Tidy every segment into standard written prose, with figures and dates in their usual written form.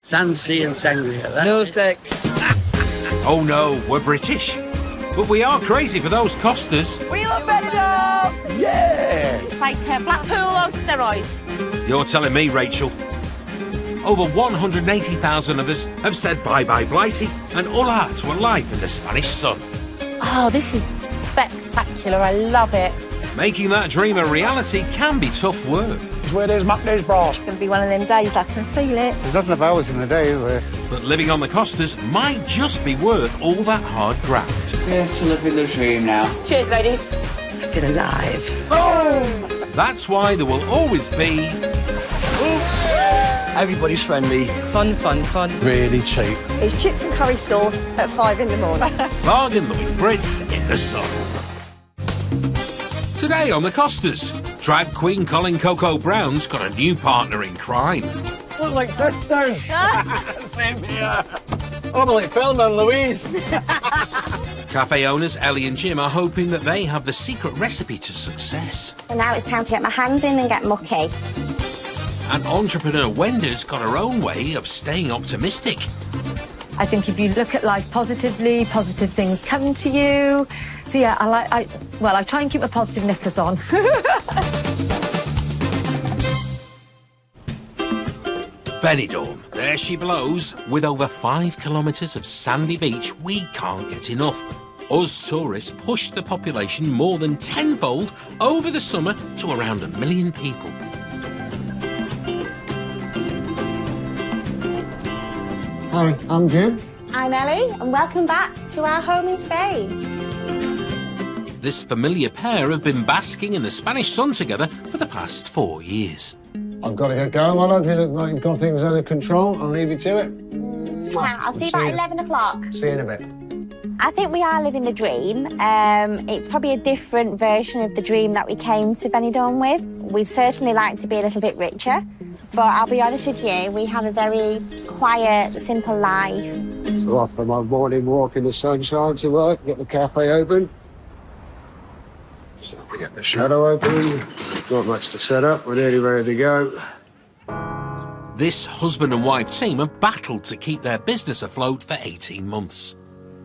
Fancy and sangria. No sex. Oh no, we're British. But we are crazy for those Costas. We love Benidorm! Yeah! It's like Blackpool on steroids. You're telling me, Rachel. Over 180,000 of us have said bye-bye Blighty and hola to a life in the Spanish sun. Oh, this is spectacular. I love it. Making that dream a reality can be tough work. It's where there's muck, there's brass. It's going to be one of them days I can feel it. There's not enough hours in the day, is there? But living on the Costas might just be worth all that hard graft. Yes, living the dream now. Cheers, ladies. I feel alive. Boom! That's why there will always be... Everybody's friendly. Fun, fun, fun. Really cheap. It's chips and curry sauce at 5 in the morning. bargain-loving Brits in the sun. Today on the Costas, drag queen Colin Coco Brown's got a new partner in crime. Look like sisters. Same here. Oh, like Thelma and Louise. Cafe owners Ellie and Jim are hoping that they have the secret recipe to success. So now it's time to get my hands in and get mucky. And entrepreneur Wenda's got her own way of staying optimistic. I think if you look at life positively, positive things come to you. So yeah, I try and keep my positive knickers on. Benidorm, there she blows. With over 5 kilometres of sandy beach, we can't get enough. Us tourists pushed the population more than tenfold over the summer to around 1 million people. Hi, I'm Jim. I'm Ellie, and welcome back to our home in Spain. This familiar pair have been basking in the Spanish sun together for the past 4 years. I've got to get going, my love. You look like you've got things under control. I'll leave you to it. I'll see you about 11 o'clock. See you in a bit. I think we are living the dream. It's probably a different version of the dream that we came to Benidorm with. We'd certainly like to be a little bit richer, but I'll be honest with you, we have a very quiet, simple life. So off for my morning walk in the sunshine to work, get the cafe open. So we get the shadow open. Not much to set up, we're nearly ready to go. This husband and wife team have battled to keep their business afloat for 18 months.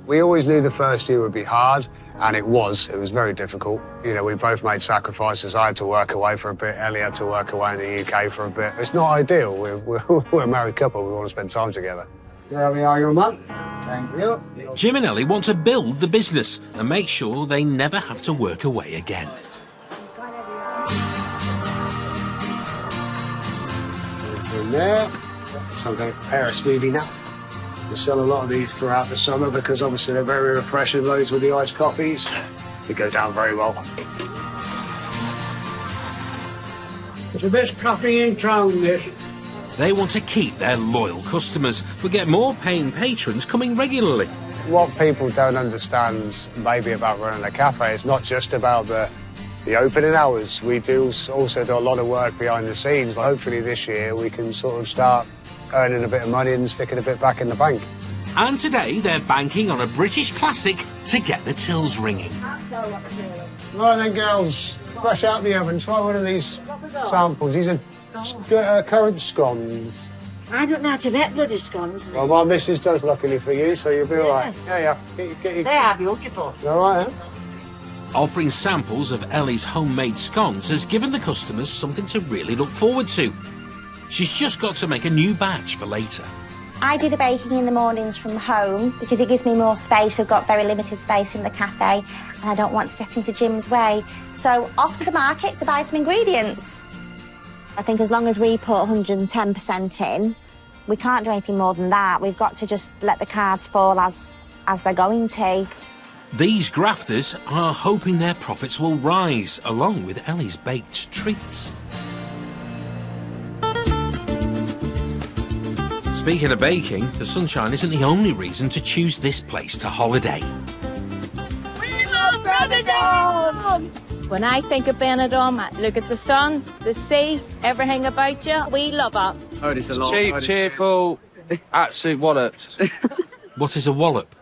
We always knew the first year would be hard, and it was. It was very difficult. You know, we both made sacrifices. I had to work away for a bit. Ellie had to work away in the UK for a bit. It's not ideal. We're a married couple. We want to spend time together. There we are, your mum. Thank you. Jim and Ellie want to build the business and make sure they never have to work away again. In there. So I'm going to prepare a smoothie now. We sell a lot of these throughout the summer because obviously they're very refreshing, those with the iced coffees. They go down very well. It's the best coffee in town, this. They want to keep their loyal customers, but get more paying patrons coming regularly. What people don't understand maybe about running a cafe, it's not just about the opening hours. We do also do a lot of work behind the scenes. Hopefully this year we can sort of start earning a bit of money and sticking a bit back in the bank. And today they're banking on a British classic to get the tills ringing. Right then, girls, fresh out the oven, try one of these samples. These are currant scones. I don't know how to make bloody scones. Well, my missus does, luckily for you, so you'll be all right. Yeah. They are beautiful. You all right, huh? Offering samples of Ellie's homemade scones has given the customers something to really look forward to. She's just got to make a new batch for later. I do the baking in the mornings from home because it gives me more space. We've got very limited space in the cafe and I don't want to get into Jim's way. So off to the market to buy some ingredients. I think as long as we put 110% in, we can't do anything more than that. We've got to just let the cards fall as they're going to. These grafters are hoping their profits will rise, along with Ellie's baked treats. Speaking of baking, the sunshine isn't the only reason to choose this place to holiday. We love Benidorm! When I think of Benidorm, I look at the sun, the sea, everything about you. We love it. Oh, it's a lot. Cheap, cheerful, absolute wallops. What is a wallop?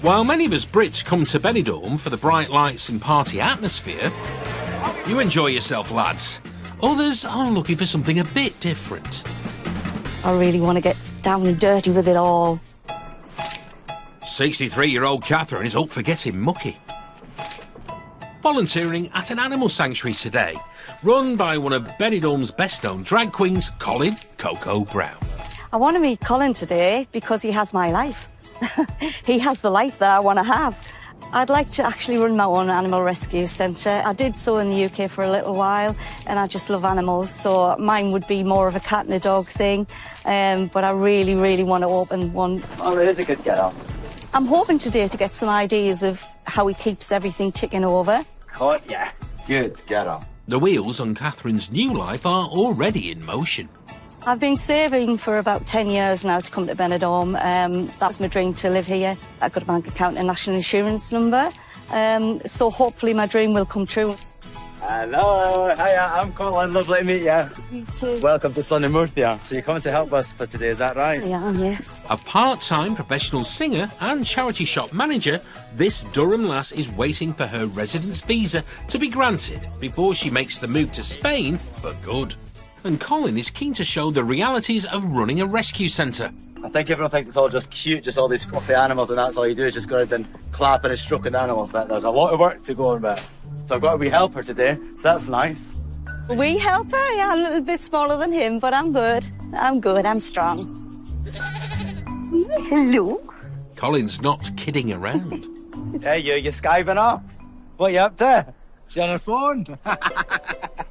While many of us Brits come to Benidorm for the bright lights and party atmosphere, you enjoy yourself, lads. Others are looking for something a bit different. I really want to get down and dirty with it all. 63-year-old Catherine is up for getting mucky. Volunteering at an animal sanctuary today, run by one of Benidorm's best-known drag queens, Colin Coco Brown. I want to meet Colin today because he has my life. He has the life that I want to have. I'd like to actually run my own animal rescue centre. I did so in the UK for a little while, and I just love animals, so mine would be more of a cat and a dog thing, but I really, really want to open one. Oh, it is a good get-up. I'm hoping today to get some ideas of how he keeps everything ticking over. Caught ya. Good get-up. The wheels on Catherine's new life are already in motion. I've been saving for about 10 years now to come to Benidorm. That's my dream, to live here. I've got a bank account and national insurance number, so hopefully my dream will come true. Hello, hiya, I'm Colin, lovely to meet you. You too. Welcome to Sunamurthia. So you're coming to help us for today, is that right? I am, yes. A part-time professional singer and charity shop manager, this Durham lass is waiting for her residence visa to be granted before she makes the move to Spain for good. And Colin is keen to show the realities of running a rescue centre. I think everyone thinks it's all just cute, just all these fluffy animals, and that's all you do is just go around and clap and stroke the animals, but there's a lot of work to go on with. So I've got a wee helper today, so that's nice. We help her, yeah, I'm a little bit smaller than him, but I'm good. I'm good, I'm strong. Hello. Colin's not kidding around. Hey, you skiving up? What you up to? She on her phone?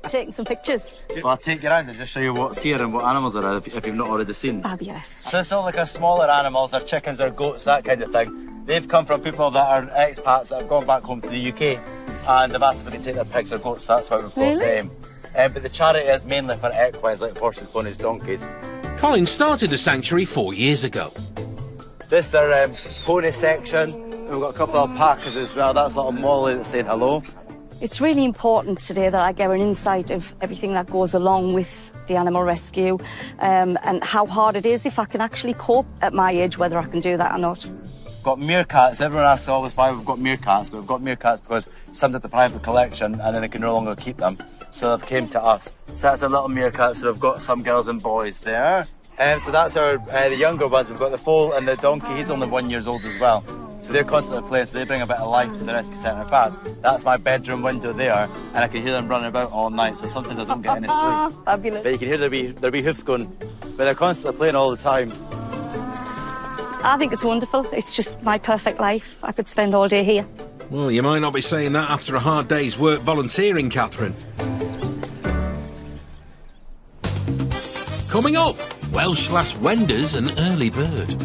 Taking some pictures. Well, I'll take you around and just show you what's here and what animals there are if you've not already seen. Fabulous. So this is all like our smaller animals, our chickens, our goats, that kind of thing. They've come from people that are expats that have gone back home to the UK, and they've asked if we can take their pigs or goats, so that's why we've got them. But the charity is mainly for equines like horses, ponies, donkeys. Colin started the sanctuary 4 years ago. This is our pony section. We've got a couple of alpacas as well. That's little Molly that's saying hello. It's really important today that I get an insight of everything that goes along with the animal rescue, and how hard it is, if I can actually cope at my age, whether I can do that or not. Got meerkats. Everyone asks always why we've got meerkats, but we've got meerkats because some did the private collection and then they can no longer keep them, so they've came to us. So that's a little meerkat. So we've got some girls and boys there. So that's our the younger ones. We've got the foal and the donkey. He's only 1 year old as well. So they're constantly playing, so they bring a bit of life to the rescue centre. In fact, that's my bedroom window there, and I can hear them running about all night, so sometimes I don't get any sleep. Fabulous. But you can hear their wee hoofs going, but they're constantly playing all the time. I think it's wonderful. It's just my perfect life. I could spend all day here. Well, you might not be saying that after a hard day's work volunteering, Catherine. Coming up, Welsh lass Wenda's an early bird.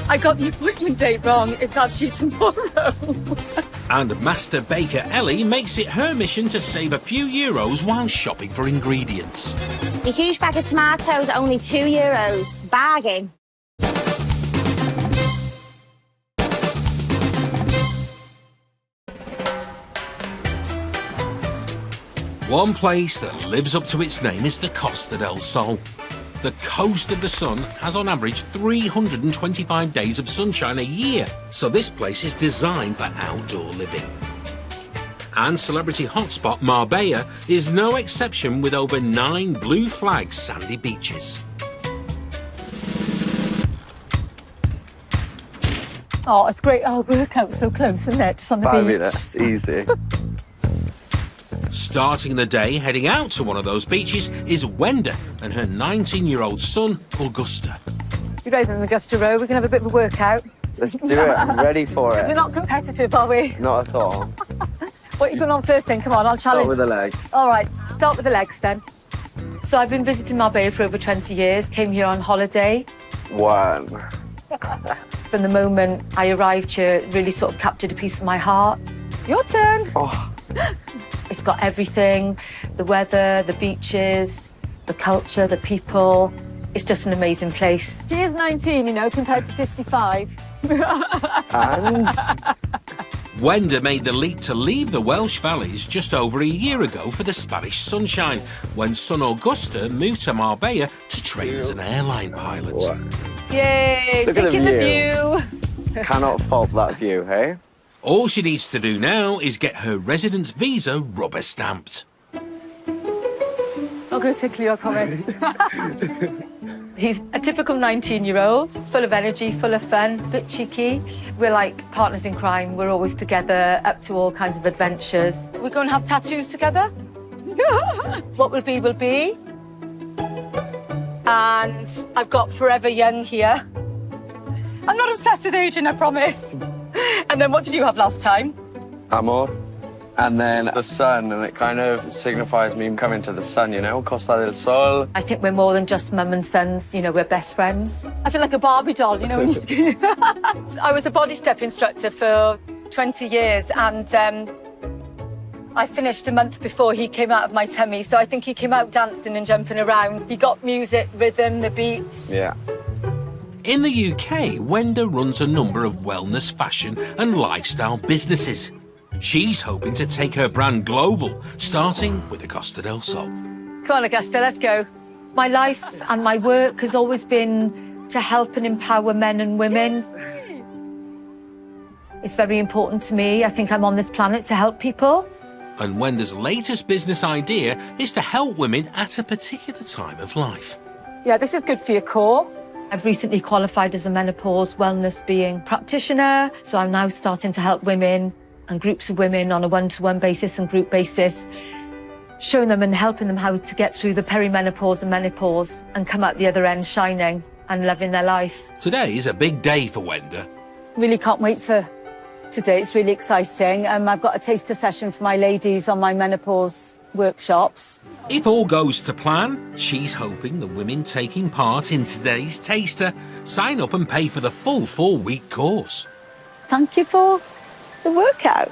I got the appointment date wrong. It's actually tomorrow. And master baker Ellie makes it her mission to save a few euros while shopping for ingredients. A huge bag of tomatoes, only €2. Bargain. One place that lives up to its name is the Costa del Sol. The coast of the sun has on average 325 days of sunshine a year, so this place is designed for outdoor living. And celebrity hotspot Marbella is no exception, with over 9 blue flag sandy beaches. Oh, it's great. Our workout's so close, isn't it? Just on the beach. Fabulous, easy. Starting the day heading out to one of those beaches is Wenda and her 19-year-old son, Augusta. You ready then, Augusta Row? We're going to have a bit of a workout. Let's do it. I'm ready for it. We're not competitive, are we? Not at all. What are you going on first then? Come on, I'll challenge. Start with the legs. All right, start with the legs then. So I've been visiting Marbella for over 20 years, came here on holiday. One. From the moment I arrived here, it really sort of captured a piece of my heart. Your turn. Oh. It's got everything, the weather, the beaches, the culture, the people. It's just an amazing place. She is 19, you know, compared to 55. And? Wenda made the leap to leave the Welsh valleys just over a year ago for the Spanish sunshine, when son Augusta moved to Marbella to train as an airline pilot. What? Yay, Look at taking the the view. Cannot fault that view, hey? All she needs to do now is get her residence visa rubber stamped. Oh, I'll go tickle you, I promise. He's a typical 19-year-old, full of energy, full of fun, a bit cheeky. We're like partners in crime. We're always together, up to all kinds of adventures. We're going to have tattoos together. What will be, will be. And I've got Forever Young here. I'm not obsessed with aging, I promise. And then what did you have last time? Amor. And then the sun, and it kind of signifies me coming to the sun, you know, Costa del Sol. I think we're more than just mum and sons, you know, we're best friends. I feel like a Barbie doll, you know, when you I was a body step instructor for 20 years, and I finished a month before he came out of my tummy, so I think he came out dancing and jumping around. He got music, rhythm, the beats. Yeah. In the UK, Wenda runs a number of wellness, fashion and lifestyle businesses. She's hoping to take her brand global, starting with the Costa del Sol. Come on, Augusta, let's go. My life and my work has always been to help and empower men and women. It's very important to me. I think I'm on this planet to help people. And Wenda's latest business idea is to help women at a particular time of life. Yeah, this is good for your core. I've recently qualified as a menopause wellness being practitioner, so I'm now starting to help women and groups of women on a one-to-one basis and group basis, showing them and helping them how to get through the perimenopause and menopause and come out the other end shining and loving their life. Today is a big day for Wenda. Really can't wait to today. It's really exciting. I've got a taster session for my ladies on my menopause workshops. If all goes to plan, she's hoping the women taking part in today's taster sign up and pay for the full 4-week course. Thank you for the workout.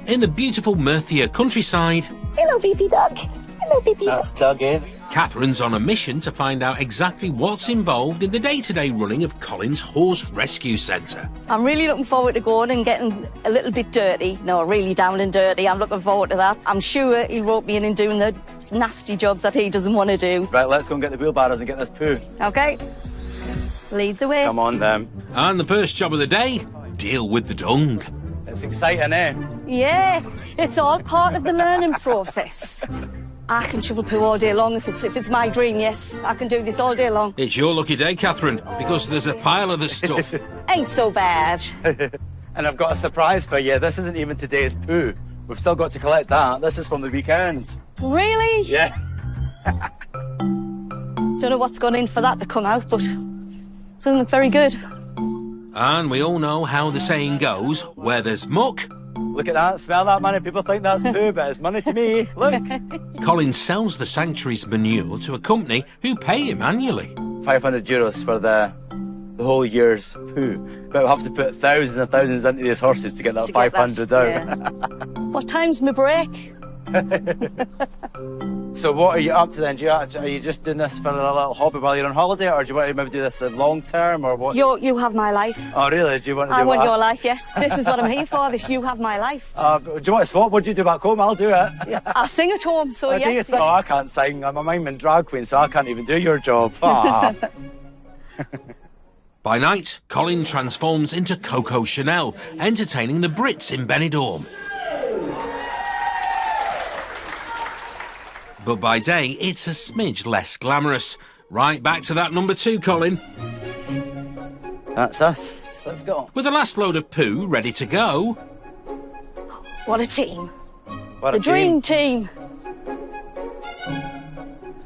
In the beautiful Murcia countryside... Hello, baby duck. Hello, baby duck. That's Dougie. Catherine's on a mission to find out exactly what's involved in the day-to-day running of Colin's Horse Rescue Centre. I'm really looking forward to going and getting a little bit dirty. No, really down and dirty. I'm looking forward to that. I'm sure he'll rope me in and doing the nasty jobs that he doesn't want to do. Right, let's go and get the wheelbarrows and get this poo. OK. Lead the way. Come on, then. And the first job of the day, deal with the dung. It's exciting, eh? Yeah, it's all part of the learning process. I can shovel poo all day long if it's my dream, yes. I can do this all day long. It's your lucky day, Catherine, because there's a pile of the stuff. Ain't so bad. And I've got a surprise for you. This isn't even today's poo. We've still got to collect that. This is from the weekend. Really? Yeah. Don't know what's gone in for that to come out, but it doesn't look very good. And we all know how the saying goes, where there's muck... Look at that, smell that money. People think that's poo, but it's money to me. Look. Colin sells the sanctuary's manure to a company who pay him annually. €500 for the whole year's poo. But we'll have to put thousands and thousands into these horses to get that 500 out. Yeah. What time's my break? So what are you up to then? Are you just doing this for a little hobby while you're on holiday, or do you want to maybe do this long term, or what? You have my life. Oh really? Do you want to do I want your life, yes. This is what I'm here for, this you have my life. Do you want to swap? What do you do back home? I'll do it. I sing at home, so yes. Oh, I can't sing. I'm a mime and drag queen, so I can't even do your job. Ah. By night, Colin transforms into Coco Chanel, entertaining the Brits in Benidorm. But by day, it's a smidge less glamorous. Right back to that number 2, Colin. That's us. Let's go. With the last load of poo ready to go... What a team. What the dream team.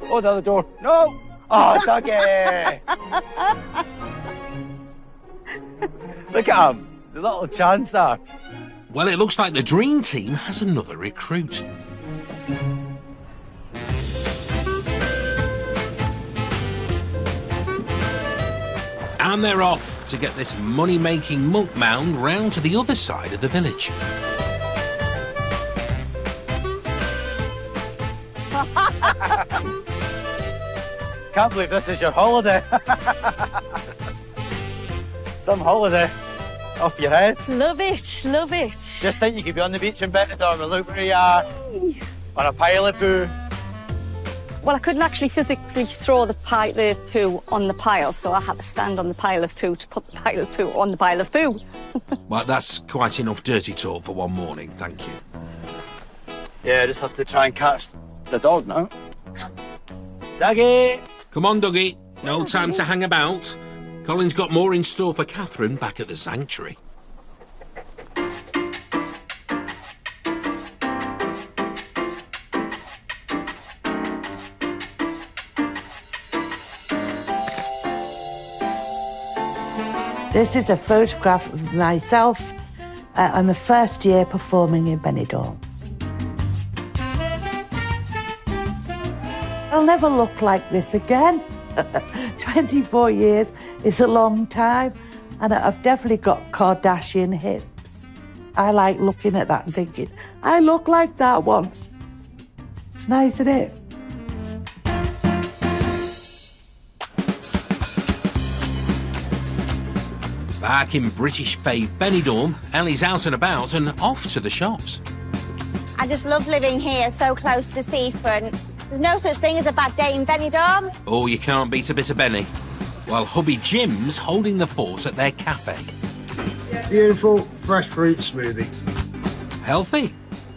Oh, the other door. No! Oh, Dougie! Look at him. The little chancer. Well, it looks like the dream team has another recruit. And they're off to get this money-making muck mound round to the other side of the village. Can't believe this is your holiday. Some holiday off your head. Love it, love it. Just think you could be on the beach in Benidorm and look where you are. On a pile of poo. Well, I couldn't actually physically throw the poo on the pile, so I had to stand on the pile of poo to put the pile of poo on the pile of poo. Well, that's quite enough dirty talk for one morning, thank you. Yeah, I just have to try and catch the dog now. Doggy! Come on, Dougie. No time to hang about. Colin's got more in store for Catherine back at the sanctuary. This is a photograph of myself. I'm a first year performing in Benidorm. I'll never look like this again. 24 years is a long time, and I've definitely got Kardashian hips. I like looking at that and thinking, I look like that once. It's nice, isn't it? Back in British fave Benidorm, Ellie's out and about and off to the shops. I just love living here, so close to the seafront. There's no such thing as a bad day in Benidorm. Oh, you can't beat a bit of Benny. While hubby Jim's holding the fort at their cafe. Beautiful fresh fruit smoothie. Healthy.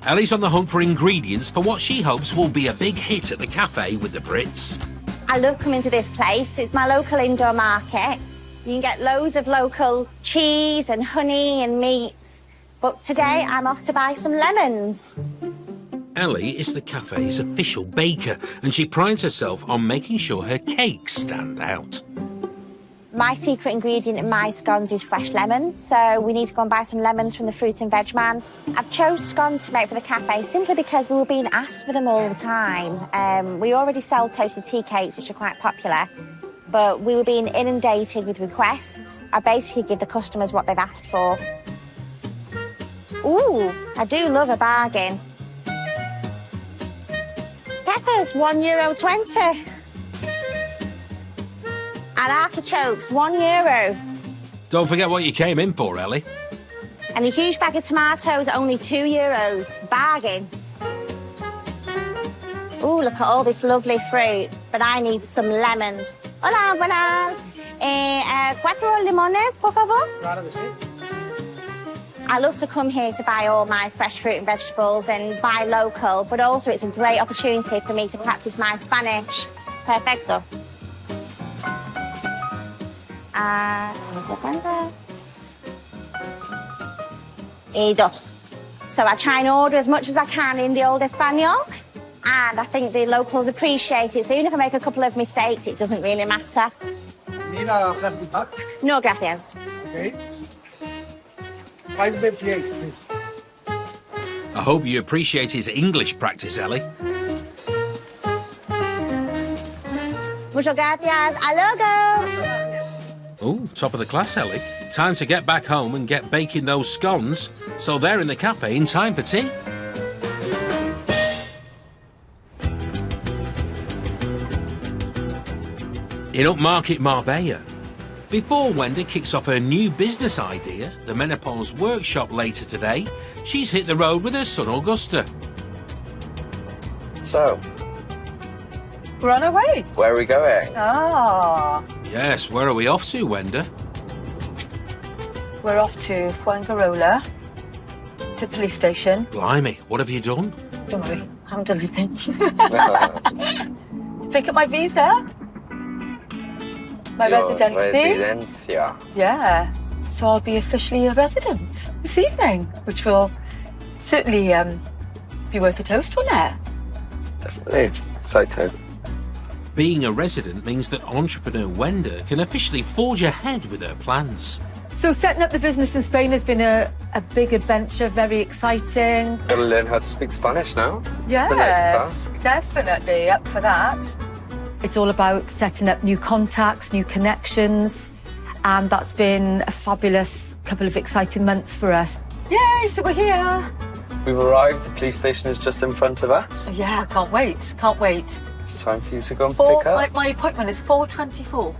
Ellie's on the hunt for ingredients for what she hopes will be a big hit at the cafe with the Brits. I love coming to this place. It's my local indoor market. You can get loads of local cheese and honey and meats. But today I'm off to buy some lemons. Ellie is the cafe's official baker, and she prides herself on making sure her cakes stand out. My secret ingredient in my scones is fresh lemon, so we need to go and buy some lemons from the fruit and veg man. I've chose scones to make for the cafe simply because we were being asked for them all the time. We already sell toasted tea cakes, which are quite popular, but we were being inundated with requests. I basically give the customers what they've asked for. Ooh, I do love a bargain. Peppers, €1.20. And artichokes, €1. Don't forget what you came in for, Ellie. And a huge bag of tomatoes, only €2. Bargain. Ooh, look at all this lovely fruit. But I need some lemons. Hola, buenas. 4 limones, por favor. I love to come here to buy all my fresh fruit and vegetables and buy local, but also it's a great opportunity for me to practice my Spanish. Perfecto. Y dos. So I try and order as much as I can in the old Espanol, and I think the locals appreciate it. So even if I make a couple of mistakes, it doesn't really matter. Need a plastic bag? No, gracias. Okay. 5.58, please. I hope you appreciate his English practice, Ellie. Muchas gracias. A luego. Oh, top of the class, Ellie. Time to get back home and get baking those scones, so they're in the cafe in time for tea. In upmarket Marbella, before Wenda kicks off her new business idea, the Menopause Workshop, later today, she's hit the road with her son Augusta. So, We're on our way. where are we going? Ah, Yes, where are we off to, Wenda? we're off to Fuengirola, to the police station. Blimey, what have you done? Don't worry, I haven't done anything. To pick up my visa. My Your residency. Residencia. Yeah. So I'll be officially a resident this evening, which will certainly be worth a toast, won't it? Definitely. Excited. Being a resident means that entrepreneur Wenda can officially forge ahead with her plans. So setting up the business in Spain has been a big adventure, very exciting. Gotta learn how to speak Spanish now. Yes, It's the next task. definitely up for that. It's all about setting up new contacts, new connections, and that's been a fabulous couple of exciting months for us. Yay, so we're here. We've arrived. The police station is just in front of us. Yeah, can't wait, can't wait. It's time for you to go and pick up. My appointment is 4:24.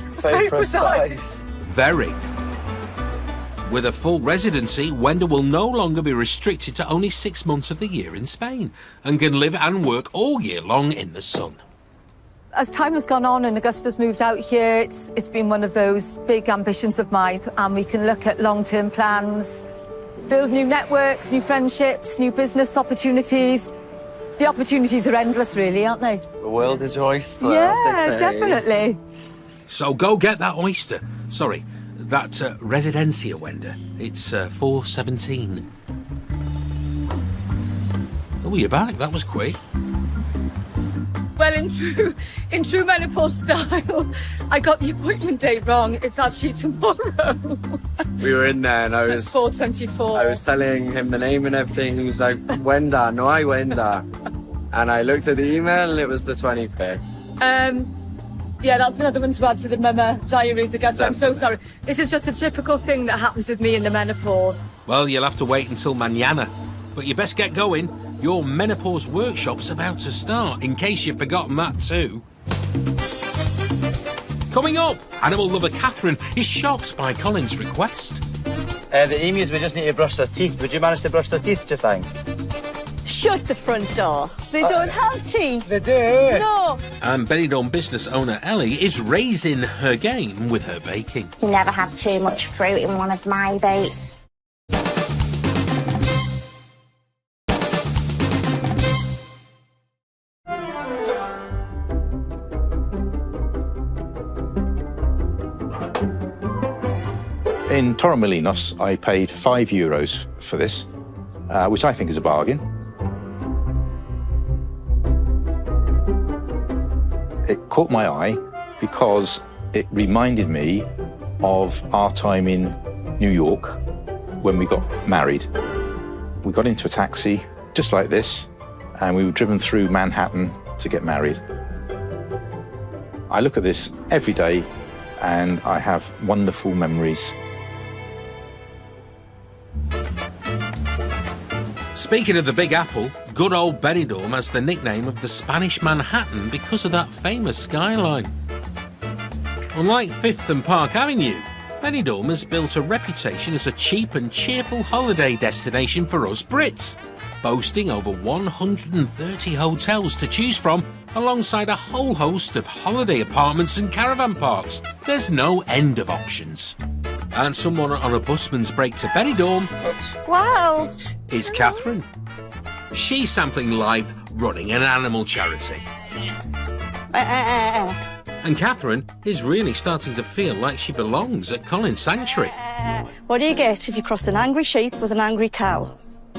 It's very precise. Very. With a full residency, Wenda will no longer be restricted to only 6 months of the year in Spain and can live and work all year long in the sun. As time has gone on and Augusta's moved out here, it's been one of those big ambitions of mine, and we can look at long-term plans, build new networks, new friendships, new business opportunities. The opportunities are endless, really, aren't they? The world is your oyster, Yeah, as they say. definitely. So go get that oyster. Sorry, that residencia, Wenda. It's 4:17. Oh, you're back. That was quick. Well, in true menopause style, I got the appointment date wrong. It's actually tomorrow. We were in there and I was... 4:24. I was telling him the name and everything. He was like, Wenda, no hay Wenda. And I looked at the email and it was the 25th. Yeah, that's another one to add to the mama diaries, I guess. I'm so sorry. This is just a typical thing that happens with me in the menopause. Well, you'll have to wait until mañana. But you best get going. Your menopause workshop's about to start, in case you've forgotten that too. Coming up, animal lover Catherine is shocked by Colin's request. The emus, we just need to brush their teeth. Would you manage to brush their teeth, do you think? Shut the front door. They don't have teeth. They do. No. And Benidorm business owner Ellie is raising her game with her baking. You never have too much fruit in one of my bakes. In Torremolinos, I paid €5 for this, which I think is a bargain. It caught my eye because it reminded me of our time in New York when we got married. We got into a taxi just like this, and we were driven through Manhattan to get married. I look at this every day, and I have wonderful memories. Speaking of the Big Apple, good old Benidorm has the nickname of the Spanish Manhattan because of that famous skyline. Unlike 5th and Park Avenue, Benidorm has built a reputation as a cheap and cheerful holiday destination for us Brits, boasting over 130 hotels to choose from, alongside a whole host of holiday apartments and caravan parks. There's no end of options. And someone on a busman's break to Benidorm Wow. is Catherine. She's sampling live running an animal charity. And Catherine is really starting to feel like she belongs at Colin's sanctuary. What do you get if you cross an angry sheep with an angry cow?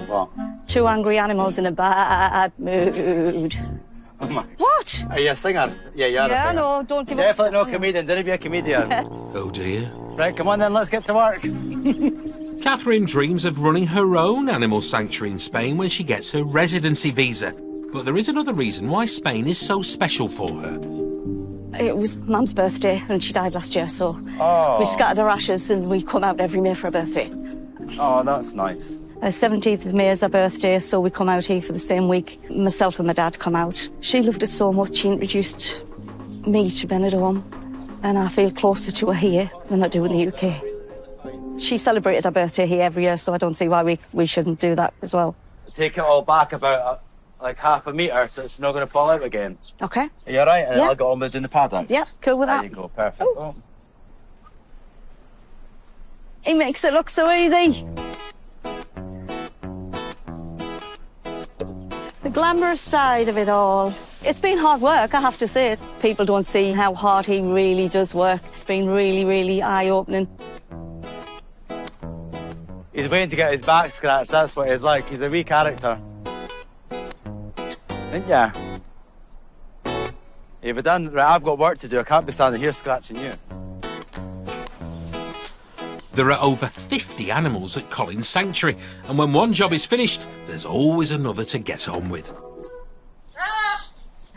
What? 2 angry animals in a bad mood. Oh my. What? Are you a singer? Yeah, you are a Yeah, singer. no, don't give up. Definitely no comedian. Didn't be a comedian. Oh dear. Right, come on then, let's get to work. Catherine dreams of running her own animal sanctuary in Spain when she gets her residency visa. But there is another reason why Spain is so special for her. It was Mum's birthday and she died last year, so Oh. we scattered her ashes and we come out every May for her birthday. Oh, that's nice. 17th of May is her birthday, so we come out here for the same week. Myself and my dad come out. She loved it so much, she introduced me to Benidorm, and I feel closer to her here than I do in the UK. She celebrated her birthday here every year, so I don't see why we shouldn't do that as well. Take it all back about like half a metre, so it's not going to fall out again. Okay. Are you all right? And Yeah. I'll get on with doing the paddocks. Yeah, cool with that. There you go, perfect. Oh. He makes it look so easy. The glamorous side of it all. It's been hard work, I have to say. People don't see how hard he really does work. It's been really, really eye-opening. He's waiting to get his back scratched, that's what he's like. He's a wee character. Ain't ya? You've done. Right, I've got work to do. I can't be standing here scratching you. There are over 50 animals at Colin's sanctuary, and when one job is finished, there's always another to get on with.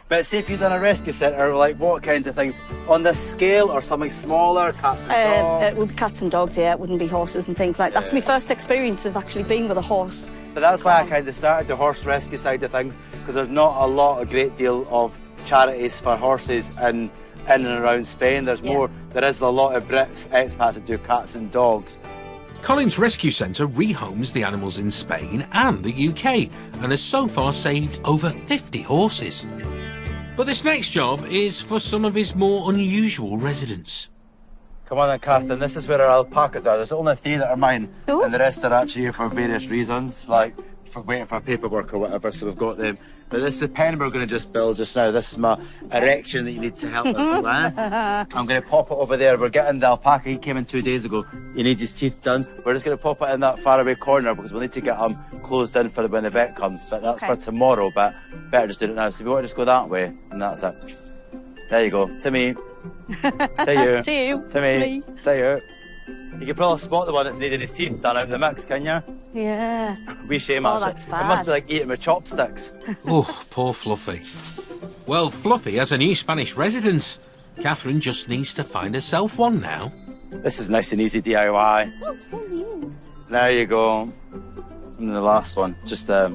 But see if you've done a rescue centre, like what kind of things? On this scale or something smaller, cats and dogs? It would be cats and dogs, yeah. It wouldn't be horses and things like that. That's my first experience of actually being with a horse. But that's why I kind of started the horse rescue side of things, because there's not a great deal of charities for horses in and around Spain. There's more. There is a lot of Brits, expats that do cats and dogs. Colin's Rescue Centre rehomes the animals in Spain and the UK and has so far saved over 50 horses. But this next job is for some of his more unusual residents. Come on then, Catherine, this is where our alpacas are. There's only 3 that are mine, and the rest are actually here for various reasons, like for waiting for paperwork or whatever, so we've got them. But this is the pen we're going to just build just now. This is my erection that you need to help with. I'm going to pop it over there. We're getting the alpaca. He came in 2 days ago. He needs his teeth done. We're just going to pop it in that faraway corner because we'll need to get him closed in for when the vet comes. But that's for tomorrow, but better just do it now. So if you want to just go that way, and that's it. There you go. To me. To you. To you. To me. To you. You can probably spot the one that's needed his teeth done out of the mix, can you? Yeah. We shame Oh, actually. that's bad. It must be like eating with chopsticks. Oh, poor Fluffy. Well, Fluffy has a new Spanish residence. Catherine just needs to find herself one now. This is nice and easy DIY. There you go. And the last one, just oh.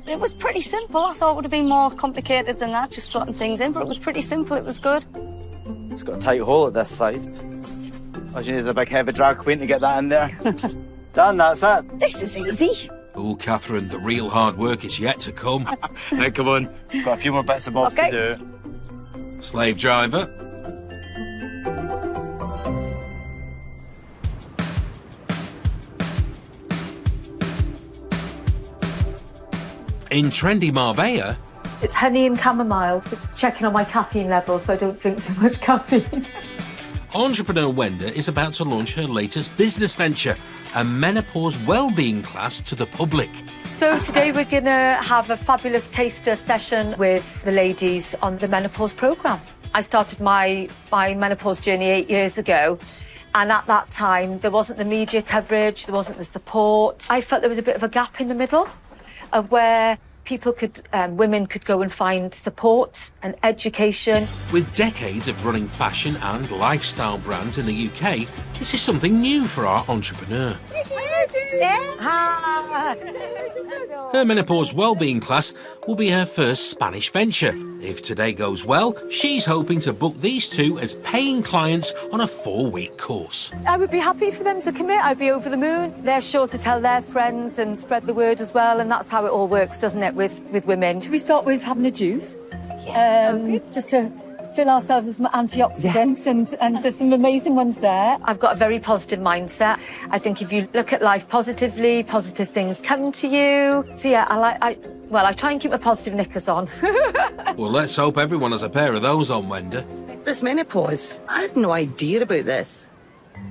It was pretty simple. I thought it would have been more complicated than that, just slotting things in, but it was pretty simple. It was good. It's got a tight hole at this side. All you need is a big heavy drag queen to get that in there. Done, that's it. This is easy. Oh, Catherine, the real hard work is yet to come. Right, come on. Got a few more bits and bobs to do. Slave driver. In trendy Marbella, It's honey and chamomile, just checking on my caffeine level so I don't drink too much caffeine. entrepreneur Wenda is about to launch her latest business venture, a menopause wellbeing class to the public. So today we're going to have a fabulous taster session with the ladies on the menopause programme. I started my menopause journey 8 years ago, and at that time there wasn't the media coverage, there wasn't the support. I felt there was a bit of a gap in the middle of where people could, women could go and find support and education. With decades of running fashion and lifestyle brands in the UK, this is something new for our entrepreneur. There she is. Her menopause wellbeing class will be her first Spanish venture. If today goes well, she's hoping to book these two as paying clients on a 4-week course. I would be happy for them to commit. I'd be over the moon. They're sure to tell their friends and spread the word as well, and that's how it all works, doesn't it, with women. Should we start with having a juice? Just to fill ourselves with some antioxidants, and there's some amazing ones there. I've got a very positive mindset. I think if you look at life positively, positive things come to you. So yeah, I try and keep my positive knickers on. Well, let's hope everyone has a pair of those on, Wenda. This menopause, I had no idea about this.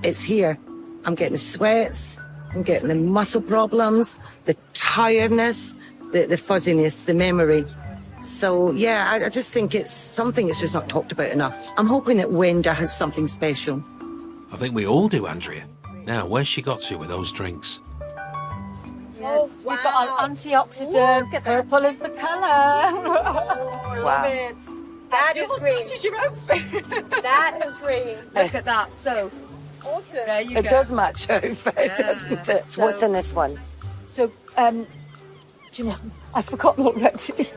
It's here. I'm getting the sweats, I'm getting the muscle problems, the tiredness, the fuzziness, the memory. So, yeah, I just think it's something that's just not talked about enough. I'm hoping that Wenda has something special. I think we all do, Andrea. Now, where's she got to with those drinks? Yes, we've got our antioxidant. Purple is the colour. Wow. That is green. Matches your outfit. That is green. Look at that. So Awesome. there you It go. does match your outfit, doesn't it? So what's in this one? So, do you know, I've forgotten already.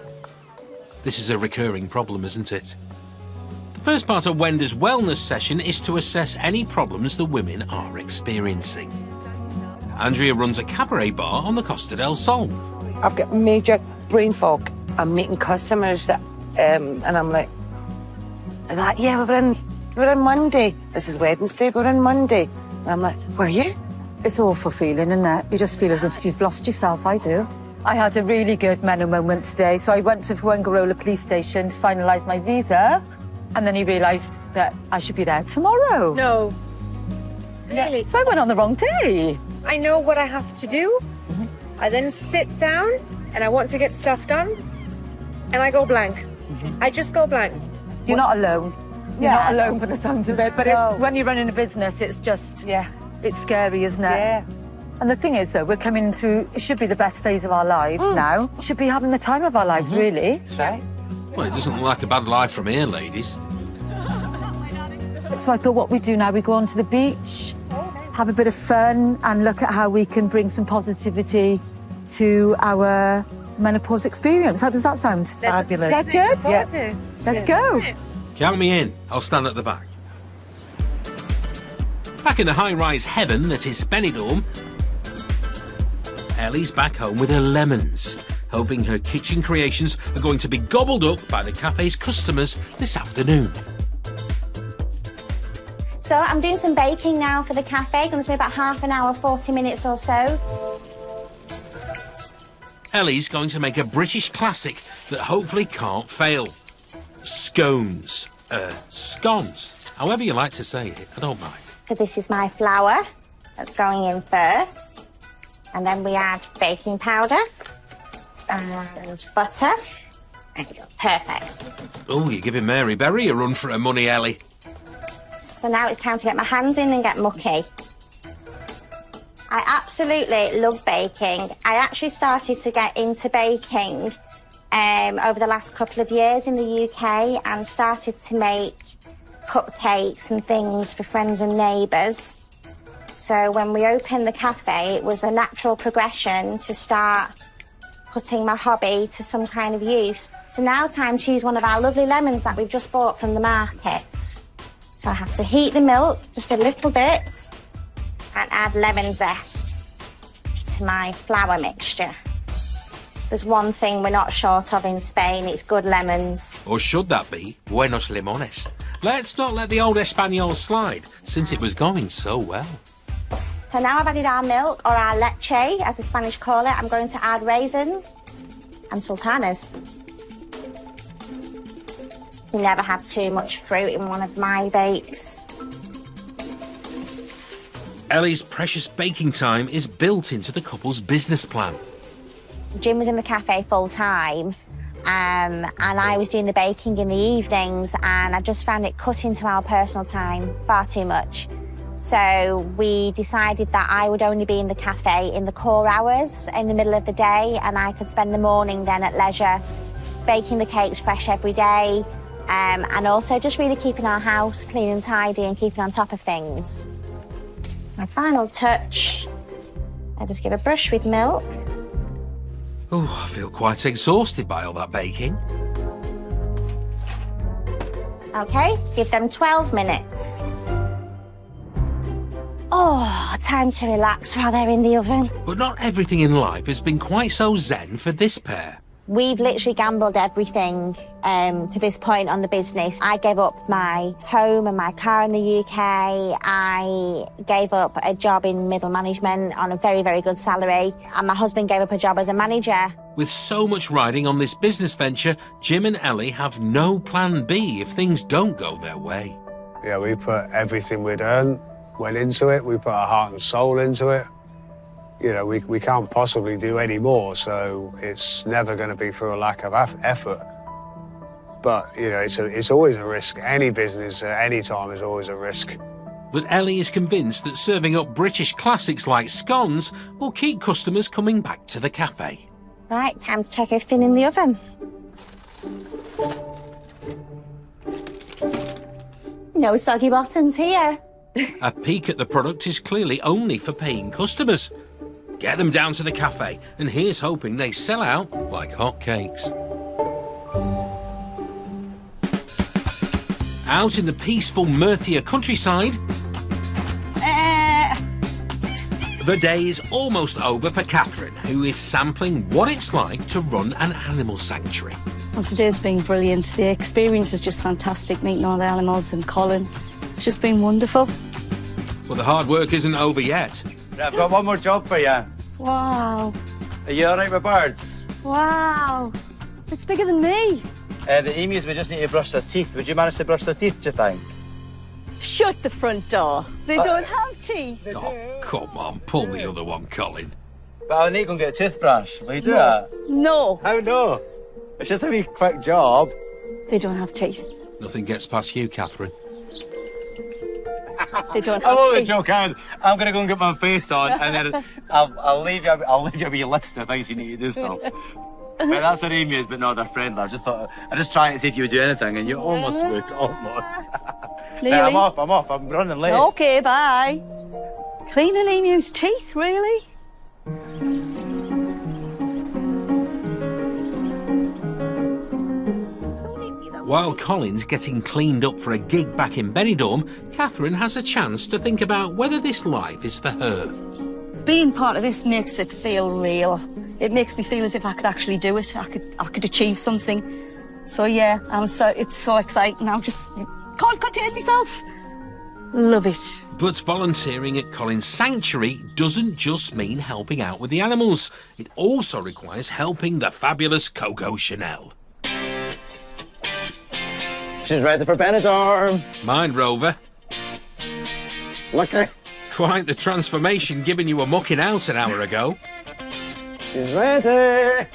This is a recurring problem, isn't it? The first part of Wenda's wellness session is to assess any problems the women are experiencing. Andrea runs a cabaret bar on the Costa del Sol. I've got major brain fog. I'm meeting customers that, and I'm like, yeah, we're in Monday. This is Wednesday, we're in Monday. And I'm like, where are you? It's an awful feeling, isn't it? You just feel as if you've lost yourself. I do. I had a really good Menno moment today. So I went to Fuengirola police station to finalise my visa, and then he realised that I should be there tomorrow. No. Really? So I went on the wrong day. I know what I have to do. I then sit down and I want to get stuff done, and I go blank. I just go blank. You're not alone. You're not alone by the sound of it, but No. it's when you're running a business, it's just, Yeah. it's scary, isn't it? Yeah. And the thing is, though, we're coming into, it should be the best phase of our lives now. Should be having the time of our lives, really. That's right. Well, it doesn't look like a bad life from here, ladies. So I thought what we do now, we go onto the beach, have a bit of fun, and look at how we can bring some positivity to our menopause experience. How does that sound? Fabulous. That good? Yeah. Let's go. Count me in. I'll stand at the back. Back in the high-rise heaven that is Benidorm, Ellie's back home with her lemons, hoping her kitchen creations are going to be gobbled up by the cafe's customers this afternoon. So I'm doing some baking now for the cafe. Going to be about half an hour, 40 minutes or so. Ellie's going to make a British classic that hopefully can't fail. Scones. Scones. However you like to say it, I don't mind. So this is my flour that's going in first. And then we add baking powder and butter. There you go. Perfect. Oh, you're giving Mary Berry a run for her money, Ellie. So now it's time to get my hands in and get mucky. I absolutely love baking. I actually started to get into baking over the last couple of years in the UK and started to make cupcakes and things for friends and neighbours. So when we opened the cafe, it was a natural progression to start putting my hobby to some kind of use. So now time to use one of our lovely lemons that we've just bought from the market. So I have to heat the milk just a little bit and add lemon zest to my flour mixture. There's one thing we're not short of in Spain, it's good lemons. Or should that be buenos limones? Let's not let the old Espanol slide, since it was going so well. So now I've added our milk, or our leche, as the Spanish call it. I'm going to add raisins and sultanas. You never have too much fruit in one of my bakes. Ellie's precious baking time is built into the couple's business plan. Jim was in the cafe full time, and I was doing the baking in the evenings, and I just found it cut into our personal time far too much. So we decided that I would only be in the cafe in the core hours in the middle of the day, and I could spend the morning then at leisure baking the cakes fresh every day, and also just really keeping our house clean and tidy and keeping on top of things. My final touch, I just give a brush with milk. Oh, I feel quite exhausted by all that baking. Okay, give them 12 minutes. Oh, time to relax while they're in the oven. But not everything in life has been quite so zen for this pair. We've literally gambled everything to this point on the business. I gave up my home and my car in the UK. I gave up a job in middle management on a very, very good salary. And my husband gave up a job as a manager. With so much riding on this business venture, Jim and Ellie have no plan B if things don't go their way. Yeah, we put everything we'd earned, went into it. We put our heart and soul into it. You know, we can't possibly do any more, so it's never going to be through a lack of effort. But, you know, it's always a risk. Any business at any time is always a risk. But Ellie is convinced that serving up British classics like scones will keep customers coming back to the cafe. Right, time to take everything in the oven. No soggy bottoms here. A peek at the product is clearly only for paying customers. Get them down to the cafe, and here's hoping they sell out like hotcakes. Out in the peaceful Murcia countryside, the day is almost over for Catherine, who is sampling what it's like to run an animal sanctuary. Well, today's been brilliant. The experience is just fantastic, meeting all the animals and Colin. It's just been wonderful. Well, the hard work isn't over yet. I've got one more job for you. Wow. Are you all right with birds? Wow. It's bigger than me. The emus, we just need to brush their teeth. Would you manage to brush their teeth, do you think? Shut the front door. They don't have teeth. Oh, come on, pull the other one, Colin. But I'll need to go and get a toothbrush. Will you do that? No. How no? It's just a wee quick job. They don't have teeth. Nothing gets past you, Catherine. They don't I'm have only teeth. joking. I'm going to go and get my face on, and then I'll leave you a wee list of things you need to do still. But that's an emus, but no, they're friendly. I just trying to see if you would do anything, and you almost would, almost. Nearly. Right, I'm off. I'm running late. Okay, bye. Clean an emu's teeth, really? While Colin's getting cleaned up for a gig back in Benidorm, Catherine has a chance to think about whether this life is for her. Being part of this makes it feel real. It makes me feel as if I could actually do it. I could achieve something. So yeah, it's so exciting. I just can't contain myself. Love it. But volunteering at Colin's sanctuary doesn't just mean helping out with the animals. It also requires helping the fabulous Coco Chanel. She's ready for Benidorm. Mind Rover. Lucky. Quite the transformation giving you a mucking out an hour ago. She's ready.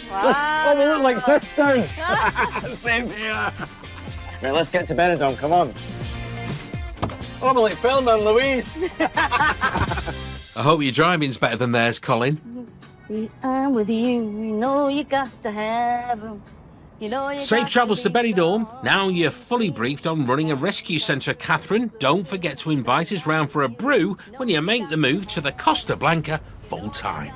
Oh, we look like sisters. Same here. Right, let's get to Benidorm, come on. Oh, we're like Thelma and Louise. I hope your driving's better than theirs, Colin. I'm with you, you know you got to have them. You know you Safe got travels to be Benidorm. strong. Now you're fully briefed on running a rescue centre, Catherine. Don't forget to invite us round for a brew when you make the move to the Costa Blanca full-time.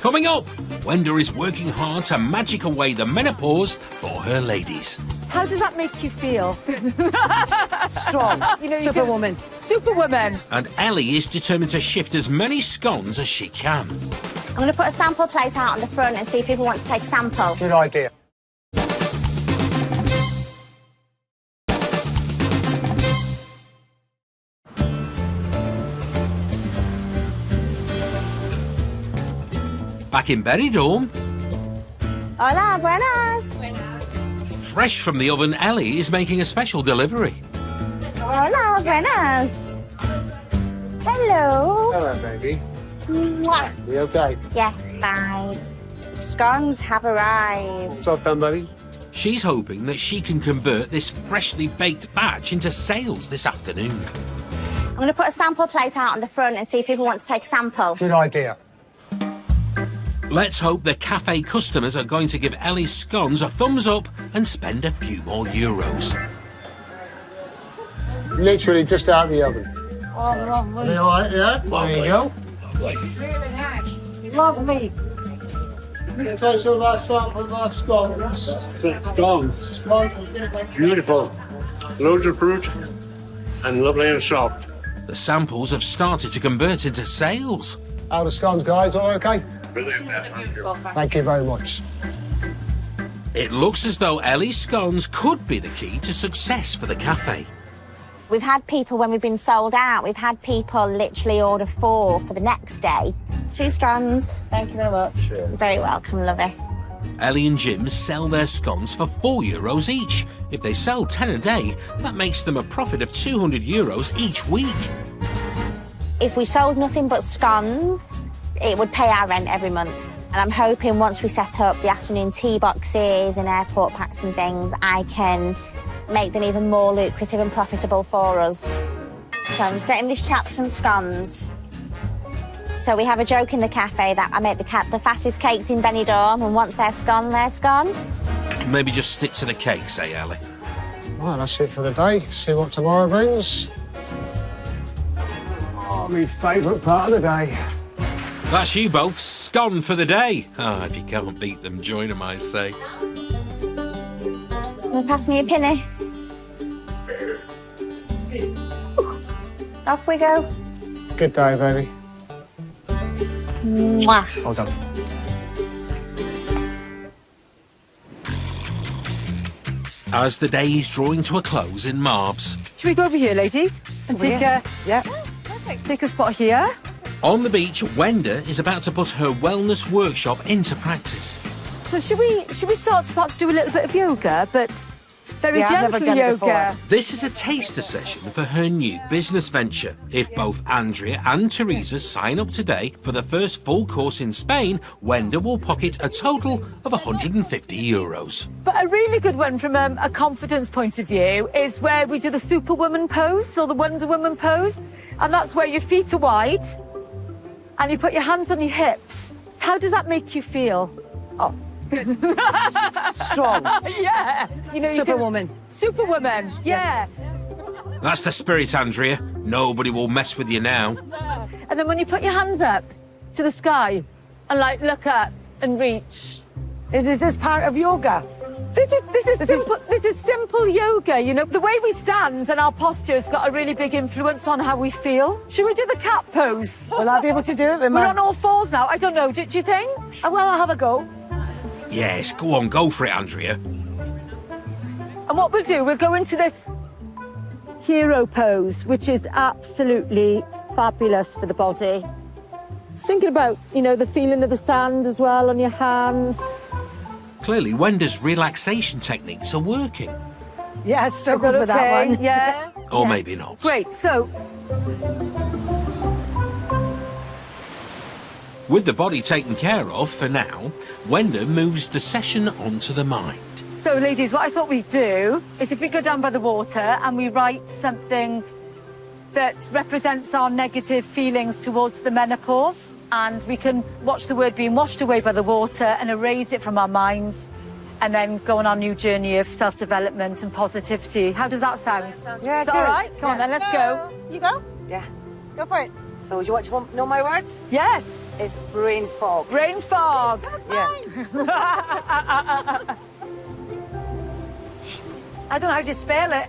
Coming up, Wenda is working hard to magic away the menopause for her ladies. How does that make you feel? Strong. You know, Superwoman. Superwoman. And Ellie is determined to shift as many scones as she can. I'm going to put a sample plate out on the front and see if people want to take a sample. Good idea. Back in Benidorm, Hola, buenas. fresh from the oven, Ellie is making a special delivery. Hola, buenas. Hello. Hello, baby. Mwah. You okay? Yes, fine. Scones have arrived. Well done, buddy. She's hoping that she can convert this freshly baked batch into sales this afternoon. I'm going to put a sample plate out on the front and see if people want to take a sample. Good idea. Let's hope the cafe customers are going to give Ellie's scones a thumbs up and spend a few more euros. Literally just out of the oven. Oh, lovely. You all right, yeah? Lovely. There you go. Really nice. Lovely. Take some of our sample of our scones. Scones. Beautiful. Loads of fruit and lovely and soft. The samples have started to convert into sales. How are the scones, guys? All okay? Brilliant, thank you. Thank you very much. It looks as though Ellie's scones could be the key to success for the cafe. We've had people, when we've been sold out, we've had people literally order 4 for the next day. 2 scones. Thank you very much. You're very welcome, lovey. Ellie and Jim sell their scones for €4 each. If they sell 10 a day, that makes them a profit of €200 each week. If we sold nothing but scones, it would pay our rent every month. And I'm hoping once we set up the afternoon tea boxes and airport packs and things, I can make them even more lucrative and profitable for us. So I'm just getting this chap some scones. So we have a joke in the cafe that I make the fastest cakes in Benidorm, and once they're gone, they're gone. Maybe just stick to the cake, say Ellie. Well, that's it for the day. See what tomorrow brings. Oh, my favourite part of the day. That's you both, scone for the day. Ah, if you can't beat them, join them, I say. Can you pass me a penny? Off we go. Good day, baby. Mwah. Well done. As the day is drawing to a close in Marbs. Should we go over here, ladies? And take a... Yeah. Perfect. Take a spot here. On the beach, Wenda is about to put her wellness workshop into practice. So should we start to perhaps do a little bit of yoga, but very Yeah, I've gentle never done it yoga? before. This is a taster session for her new business venture. If both Andrea and Teresa sign up today for the first full course in Spain, Wenda will pocket a total of €150. But a really good one from a confidence point of view is where we do the Superwoman pose or the Wonder Woman pose. And that's where your feet are wide and you put your hands on your hips. How does that make you feel? Oh. Strong. Yeah. You know, Superwoman. Superwoman, yeah. That's the spirit, Andrea. Nobody will mess with you now. And then when you put your hands up to the sky and like look up and reach, Is this part of yoga? This is simple yoga, you know. The way we stand and our posture's got a really big influence on how we feel. Should we do the cat pose? Will I be able to do it? We're on all fours now. I don't know. Do you think? Well, I'll have a go. Yes, go on, go for it, Andrea. And what we'll do, we'll go into this hero pose, which is absolutely fabulous for the body. Thinking about, you know, the feeling of the sand as well on your hands. Clearly, Wenda's relaxation techniques are working. Yeah, I struggled with that one. Yeah. Or maybe not. Great, so... With the body taken care of for now, Wenda moves the session onto the mind. So, ladies, what I thought we'd do is if we go down by the water and we write something that represents our negative feelings towards the menopause, and we can watch the word being washed away by the water and erase it from our minds, and then go on our new journey of self-development and positivity. How does that sound? Yeah, is that all right? Come on then, let's go. You go? Yeah. Go for it. So do you want to know my word? Yes. It's brain fog. Brain fog. Yeah. I don't know how to spell it.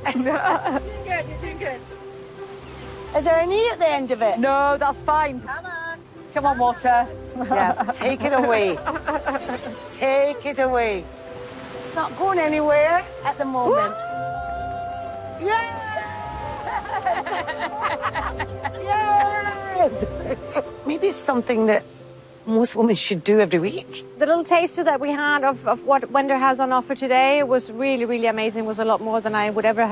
You're doing good. Is there an E at the end of it? No, that's fine. Come on. Come on, water. Yeah, take it away. Take it away. It's not going anywhere at the moment. Yeah! Yes! Maybe it's something that most women should do every week. The little taster that we had of what Wenda has on offer today was really, really amazing. It was a lot more than I would ever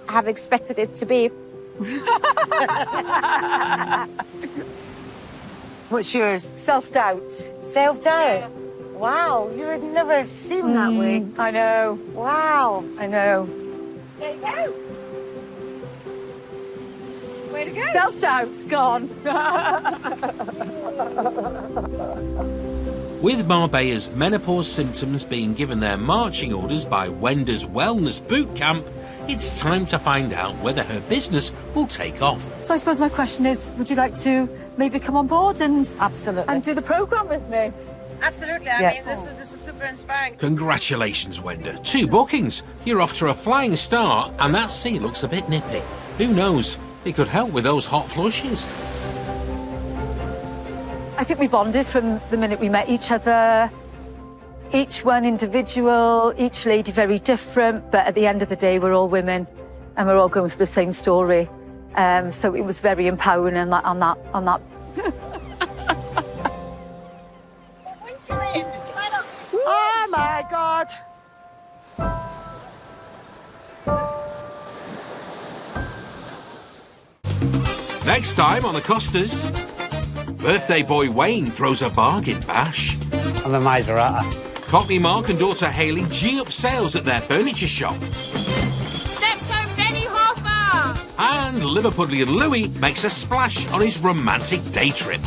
have expected it to be. What's yours? Self-doubt. Self-doubt? Wow, you would never seem that way. I know. Wow. I know. There you go. Way to go. Self-doubt's gone. With Marbella's menopause symptoms being given their marching orders by Wenda's Wellness Boot Camp, it's time to find out whether her business will take off. So I suppose my question is, would you like to maybe come on board and absolutely and do the programme with me? Absolutely. I mean, this is super inspiring. Congratulations, Wenda. 2 bookings. You're off to a flying start, and that sea looks a bit nippy. Who knows? It could help with those hot flushes. I think we bonded from the minute we met each other. Each one individual, each lady very different, but at the end of the day, we're all women and we're all going through the same story. So it was very empowering on that. Oh my God. Next time on the Costas, birthday boy Wayne throws a bargain bash. I'm a Maserati. Cockney Mark and daughter Hayley G up sales at their furniture shop. Stepson Benny Hoffer! And Liverpudlian Louis makes a splash on his romantic day trip.